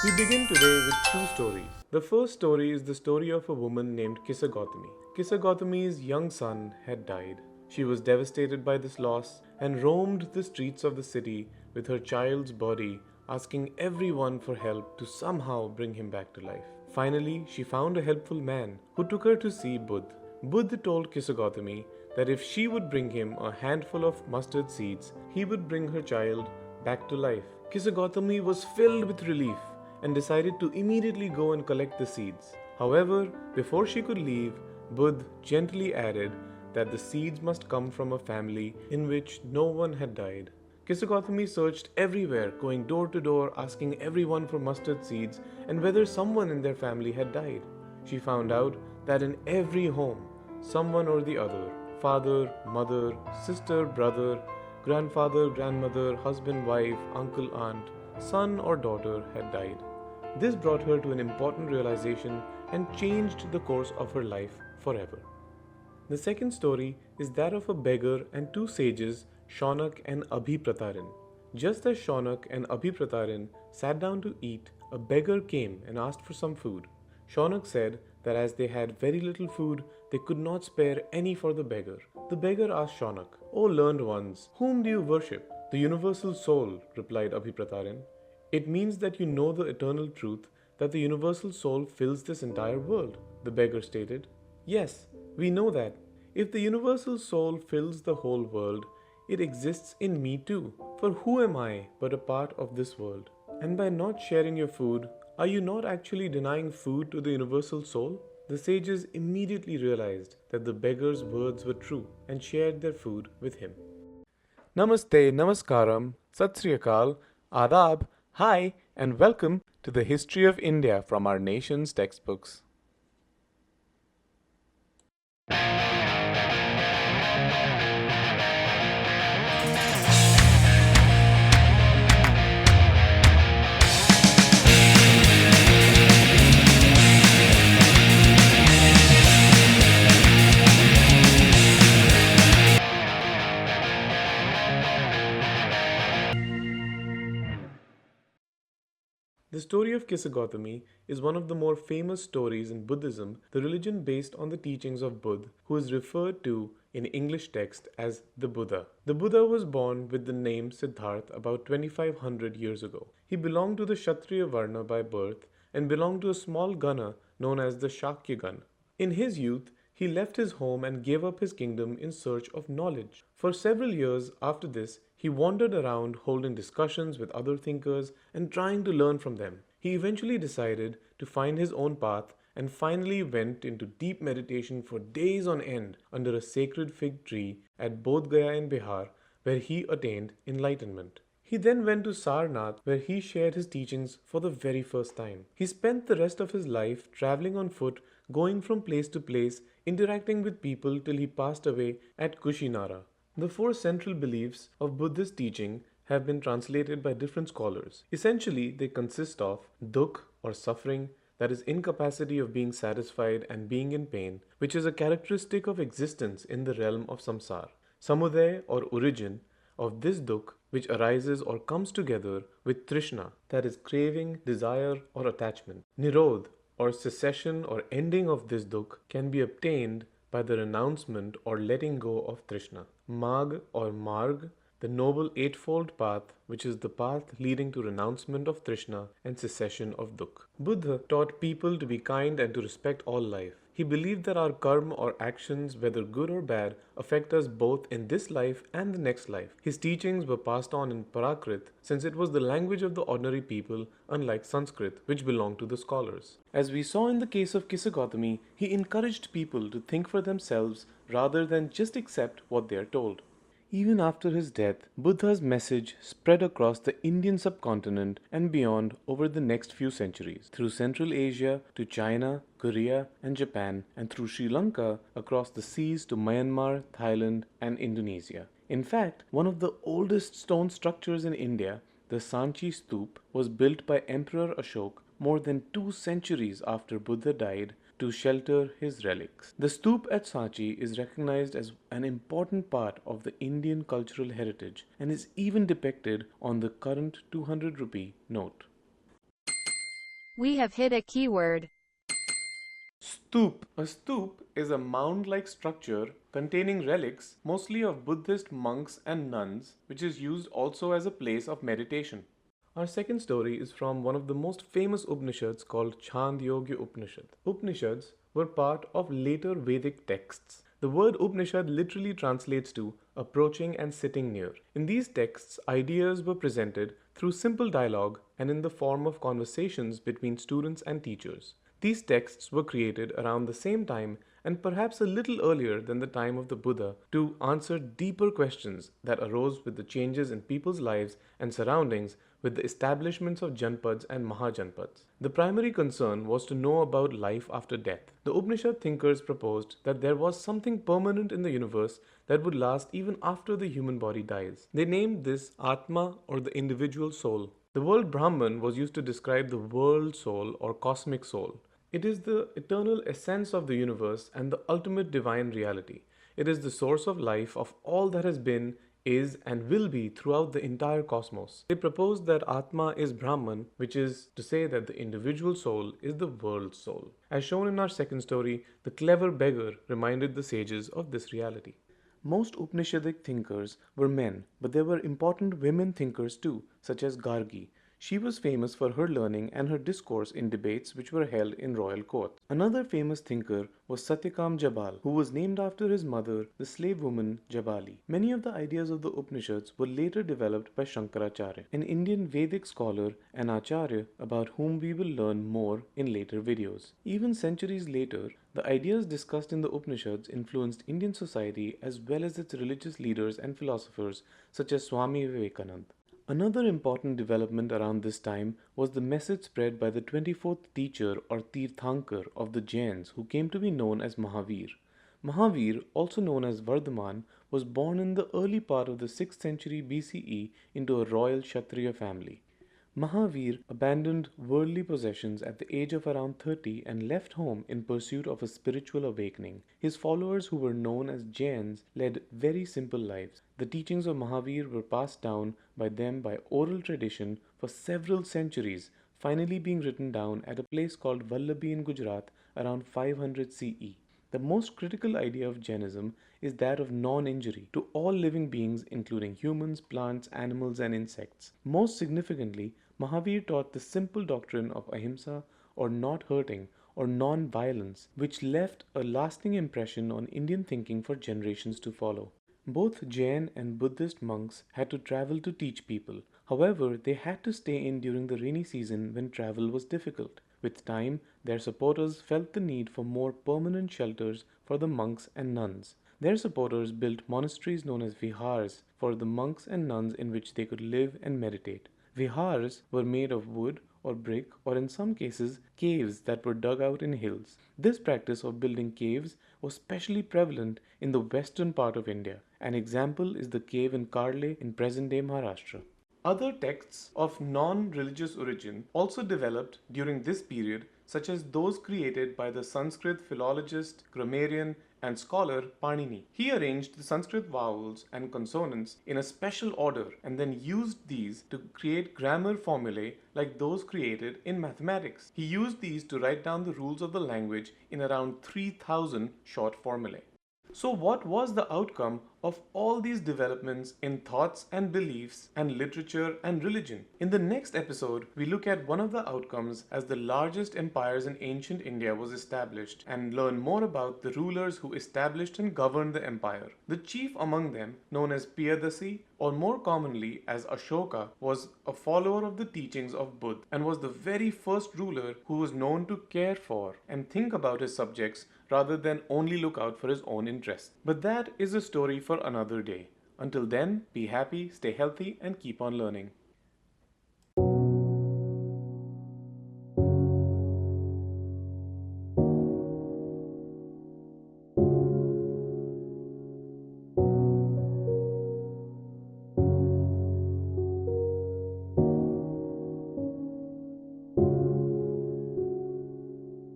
We begin today with two stories. The first story is the story of a woman named Kissa Gautami. Kissa Gautami's young son had died. She was devastated by this loss and roamed the streets of the city with her child's body, asking everyone for help to somehow bring him back to life. Finally, she found a helpful man who took her to see Buddha. Buddha told Kissa Gautami that if she would bring him a handful of mustard seeds, he would bring her child back to life. Kissa Gautami was filled with relief and decided to immediately go and collect the seeds. However, before she could leave, Buddha gently added that the seeds must come from a family in which no one had died. Kissa Gautami searched everywhere, going door to door, asking everyone for mustard seeds and whether someone in their family had died. She found out that in every home, someone or the other, father, mother, sister, brother, grandfather, grandmother, husband, wife, uncle, aunt, son or daughter had died. This brought her to an important realization and changed the course of her life forever. The second story is that of a beggar and two sages, Shaunak and Abhipratarin. Just as Shaunak and Abhipratarin sat down to eat, a beggar came and asked for some food. Shaunak said that as they had very little food, they could not spare any for the beggar. The beggar asked Shaunak, "O learned ones, whom do you worship?" "The universal soul," replied Abhipratarin. "It means that you know the eternal truth that the universal soul fills this entire world," the beggar stated. "Yes, we know that. If the universal soul fills the whole world, it exists in me too. For who am I but a part of this world? And by not sharing your food, are you not actually denying food to the universal soul?" The sages immediately realized that the beggar's words were true and shared their food with him. Namaste, Namaskaram, Sat Sri Akal, Adab, hi, and welcome to the History of India from our nation's textbooks. The story of Kissa Gautami is one of the more famous stories in Buddhism, the religion based on the teachings of Buddha, who is referred to in English text as the Buddha. The Buddha was born with the name Siddhartha about 2500 years ago. He belonged to the Kshatriya Varna by birth and belonged to a small Gana known as the Shakya Gana. In his youth, he left his home and gave up his kingdom in search of knowledge. For several years after this, he wandered around holding discussions with other thinkers and trying to learn from them. He eventually decided to find his own path and finally went into deep meditation for days on end under a sacred fig tree at Bodh Gaya in Bihar, where he attained enlightenment. He then went to Sarnath, where he shared his teachings for the very first time. He spent the rest of his life traveling on foot, going from place to place, interacting with people till he passed away at Kushinara. The four central beliefs of Buddhist teaching have been translated by different scholars. Essentially, they consist of dukh or suffering, that is incapacity of being satisfied and being in pain, which is a characteristic of existence in the realm of samsara. Samudaya or origin of this dukh, which arises or comes together with trishna, that is craving, desire or attachment. Nirodh or cessation or ending of this dukh can be obtained by the renouncement or letting go of trishna. Mag or marg, the noble eightfold path, which is the path leading to renouncement of trishna and cessation of dukh. Buddha taught people to be kind and to respect all life. He believed that our karma or actions, whether good or bad, affect us both in this life and the next life. His teachings were passed on in Prakrit, since it was the language of the ordinary people, unlike Sanskrit, which belonged to the scholars. As we saw in the case of Kissa Gautami, he encouraged people to think for themselves rather than just accept what they are told. Even after his death, Buddha's message spread across the Indian subcontinent and beyond over the next few centuries, through Central Asia to China, Korea, and Japan, and through Sri Lanka across the seas to Myanmar, Thailand, and Indonesia. In fact, one of the oldest stone structures in India, the Sanchi Stoop, was built by Emperor Ashok more than 2 centuries after Buddha died to shelter his relics. The stoop at Sanchi is recognized as an important part of the Indian cultural heritage and is even depicted on the current 200 rupee note. We have hit a keyword. Stoop. A stoop is a mound-like structure containing relics, mostly of Buddhist monks and nuns, which is used also as a place of meditation. Our second story is from one of the most famous Upanishads called Chandogya Upanishad. Upanishads were part of later Vedic texts. The word Upanishad literally translates to approaching and sitting near. In these texts, ideas were presented through simple dialogue and in the form of conversations between students and teachers. These texts were created around the same time and perhaps a little earlier than the time of the Buddha to answer deeper questions that arose with the changes in people's lives and surroundings with the establishments of Janpads and Mahajanpads. The primary concern was to know about life after death. The Upanishad thinkers proposed that there was something permanent in the universe that would last even after the human body dies. They named this Atma, or the individual soul. The word Brahman was used to describe the world soul or cosmic soul. It is the eternal essence of the universe and the ultimate divine reality. It is the source of life of all that has been, is, and will be throughout the entire cosmos. They proposed that Atma is Brahman, which is to say that the individual soul is the world soul. As shown in our second story, the clever beggar reminded the sages of this reality. Most Upanishadic thinkers were men, but there were important women thinkers too, such as Gargi. She was famous for her learning and her discourse in debates which were held in royal court. Another famous thinker was Satyakam Jabal, who was named after his mother, the slave woman Jabali. Many of the ideas of the Upanishads were later developed by Shankaracharya, an Indian Vedic scholar and acharya about whom we will learn more in later videos. Even centuries later, the ideas discussed in the Upanishads influenced Indian society as well as its religious leaders and philosophers such as Swami Vivekananda. Another important development around this time was the message spread by the 24th teacher or Tirthankar of the Jains, who came to be known as Mahavir. Mahavir, also known as Vardhaman, was born in the early part of the 6th century BCE into a royal Kshatriya family. Mahavir abandoned worldly possessions at the age of around 30 and left home in pursuit of a spiritual awakening. His followers, who were known as Jains, led very simple lives. The teachings of Mahavir were passed down by them by oral tradition for several centuries, finally being written down at a place called Vallabhi in Gujarat around 500 CE. The most critical idea of Jainism is that of non-injury to all living beings including humans, plants, animals and insects. Most significantly, Mahavir taught the simple doctrine of ahimsa or not hurting or non-violence, which left a lasting impression on Indian thinking for generations to follow. Both Jain and Buddhist monks had to travel to teach people. However, they had to stay in during the rainy season when travel was difficult. With time, their supporters felt the need for more permanent shelters for the monks and nuns. Their supporters built monasteries known as vihars for the monks and nuns in which they could live and meditate. Vihars were made of wood or brick, or in some cases, caves that were dug out in hills. This practice of building caves was especially prevalent in the western part of India. An example is the cave in Karle in present-day Maharashtra. Other texts of non-religious origin also developed during this period, such as those created by the Sanskrit philologist, grammarian, and scholar Panini. He arranged the Sanskrit vowels and consonants in a special order and then used these to create grammar formulae like those created in mathematics. He used these to write down the rules of the language in around 3,000 short formulae. So what was the outcome of all these developments in thoughts and beliefs and literature and religion? In the next episode, we look at one of the outcomes as the largest empires in ancient India was established and learn more about the rulers who established and governed the empire. The chief among them, known as Piyadasi or more commonly as Ashoka, was a follower of the teachings of Buddha and was the very first ruler who was known to care for and think about his subjects rather than only look out for his own interests. But that is a story for another day. Until then, be happy, stay healthy, and keep on learning.